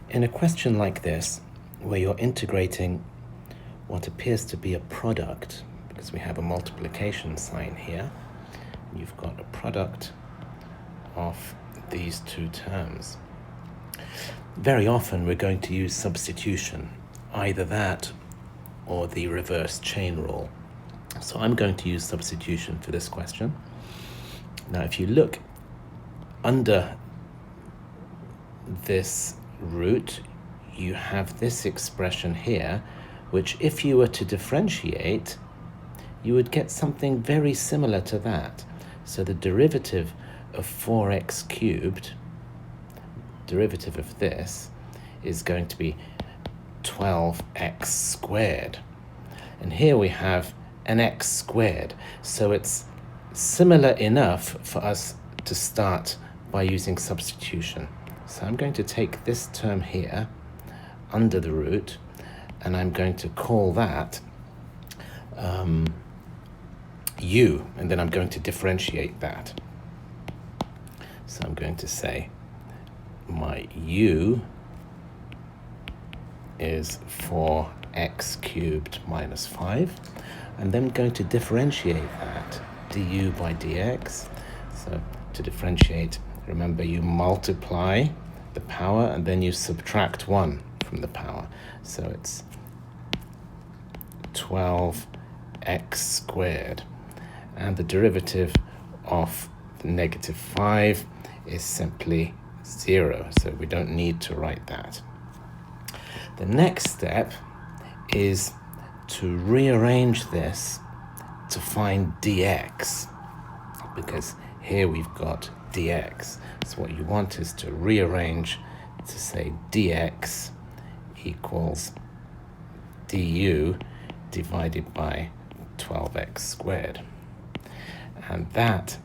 In a question like this, where you're integrating what appears to be a product, because we have a multiplication sign here, you've got a product of these two terms. Very often we're going to use substitution, either that or the reverse chain rule. So I'm going to use substitution for this question. Now, if you look under this root, you have this expression here, which if you were to differentiate, you would get something very similar to that. So the derivative of 4x cubed, derivative of this, is going to be 12x squared. And here we have an x squared. So it's similar enough for us to start by using substitution. So I'm going to take this term here under the root, and I'm going to call that u, and then I'm going to differentiate that. So I'm going to say my u is 4x cubed minus 5, and then I'm going to differentiate that du by dx. So to differentiate, remember, you multiply the power and then you subtract 1 from the power. So it's 12x squared. And the derivative of the negative 5 is simply 0. So we don't need to write that. The next step is to rearrange this to find dx, because here we've got dx. So what you want is to rearrange to say dx equals du divided by 12x squared. And that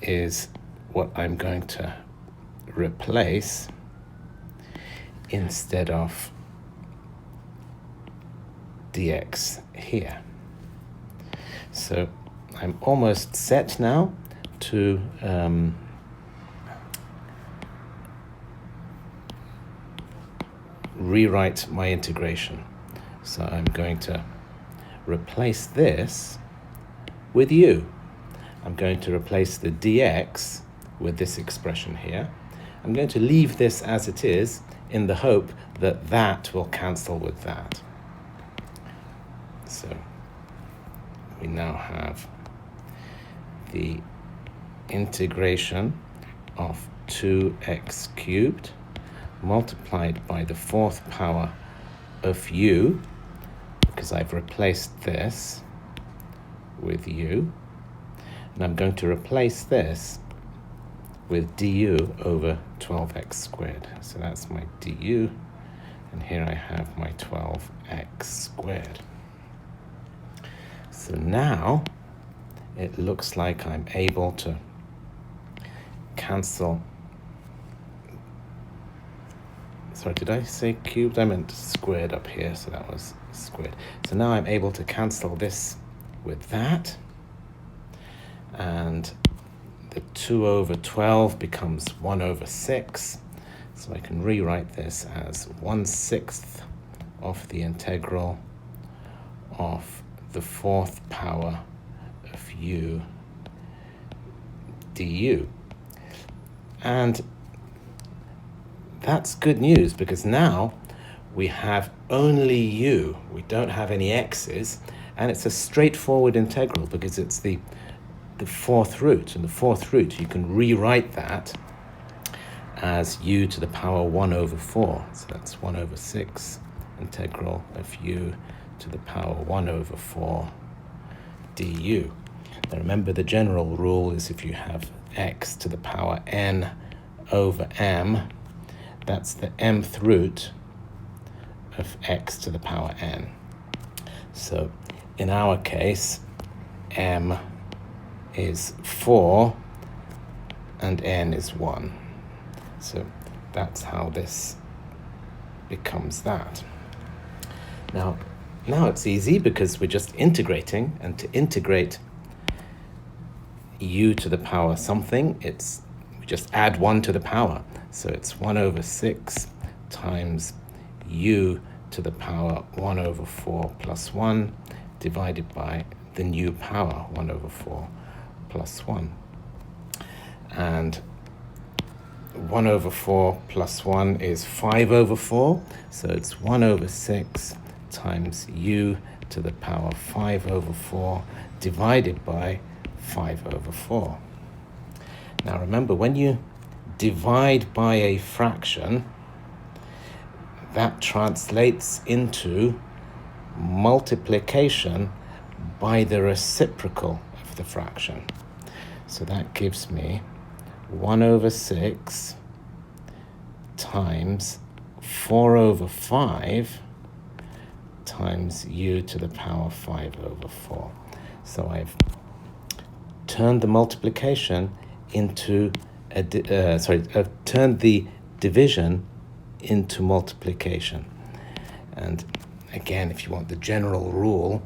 is what I'm going to replace instead of dx here. So I'm almost set now to rewrite my integration. So I'm going to replace this with u. I'm going to replace the dx with this expression here. I'm going to leave this as it is in the hope that that will cancel with that. So we now have the integration of 2x cubed multiplied by the fourth power of u, because I've replaced this with u, and I'm going to replace this with du over 12x squared. So that's my du, and here I have my 12x squared. So now it looks like I'm able to cancel. Sorry, did I say cubed? I meant squared up here, so that was squared. So now I'm able to cancel this with that, and the 2 over 12 becomes 1 over 6. So I can rewrite this as 1/6 of the integral of the fourth power of u du. And that's good news, because now we have only u. We don't have any x's, and it's a straightforward integral because it's the fourth root. And the fourth root, you can rewrite that as u to the power 1 over 4. So that's 1 over 6 integral of u to the power 1 over 4 du. Now remember, the general rule is if you have x to the power n over m, that's the mth root of x to the power n. So in our case, m is 4 and n is 1. So that's how this becomes that. Now it's easy because we're just integrating, and to integrate u to the power something, we just add 1 to the power. So it's 1 over 6 times u to the power 1 over 4 plus 1 divided by the new power 1 over 4 plus 1. And 1 over 4 plus 1 is 5 over 4. So it's 1 over 6 times u to the power 5 over 4 divided by 5 over 4. Now remember, when you divide by a fraction, that translates into multiplication by the reciprocal of the fraction. So that gives me 1 over 6 times 4 over 5 times u to the power 5 over 4. So I've turned the multiplication into I've turned the division into multiplication. And again, if you want the general rule,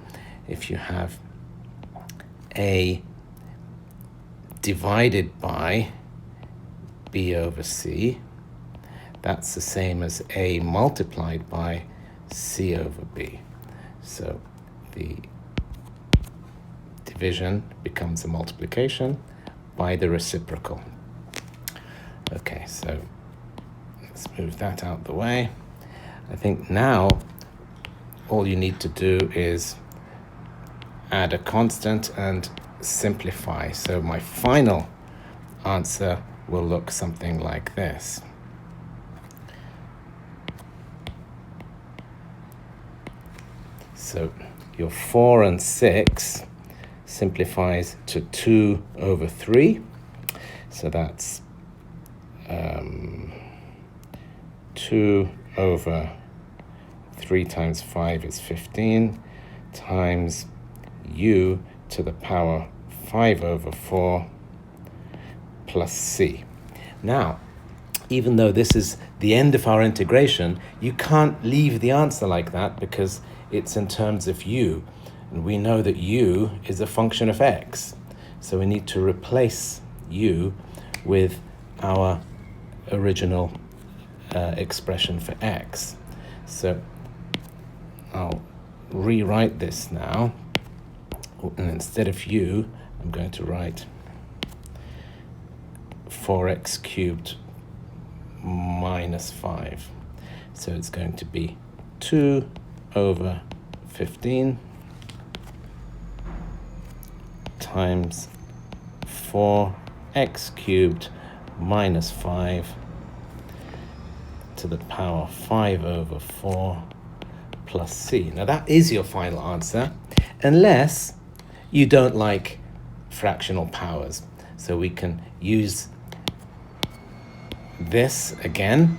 if you have a divided by b over c, that's the same as a multiplied by c over b. So the division becomes a multiplication by the reciprocal. Okay, so let's move that out the way. I think now all you need to do is add a constant and simplify. So my final answer will look something like this. So your 4 and 6 simplifies to 2 over 3. So that's 2 over 3 times 5 is 15 times u to the power 5 over 4 plus c. Now, even though this is the end of our integration, you can't leave the answer like that because it's in terms of u. And we know that u is a function of x. So we need to replace u with our original expression for x. So I'll rewrite this now. And instead of u, I'm going to write 4x cubed minus 5. So it's going to be 2 over 15 times 4x cubed minus 5 to the power 5 over 4 plus c. Now that is your final answer, unless you don't like fractional powers. So we can use this again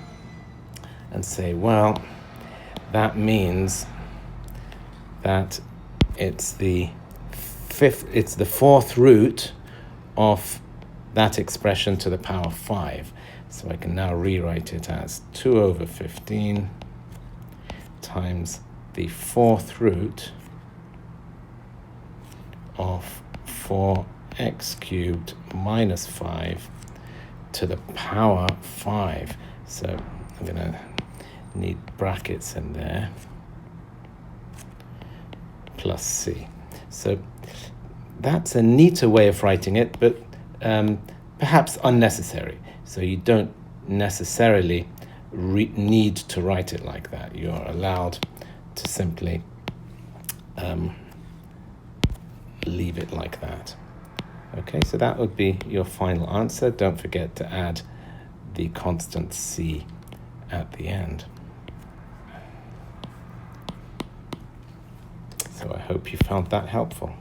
and say, well, that means that it's the fourth root of that expression to the power 5. So I can now rewrite it as 2 over 15 times the fourth root of 4x cubed minus 5 to the power 5. So I'm going to need brackets in there, plus c. So that's a neater way of writing it, but perhaps unnecessary. So you don't necessarily need to write it like that. You're allowed to simply leave it like that. Okay, so that would be your final answer. Don't forget to add the constant c at the end. So I hope you found that helpful.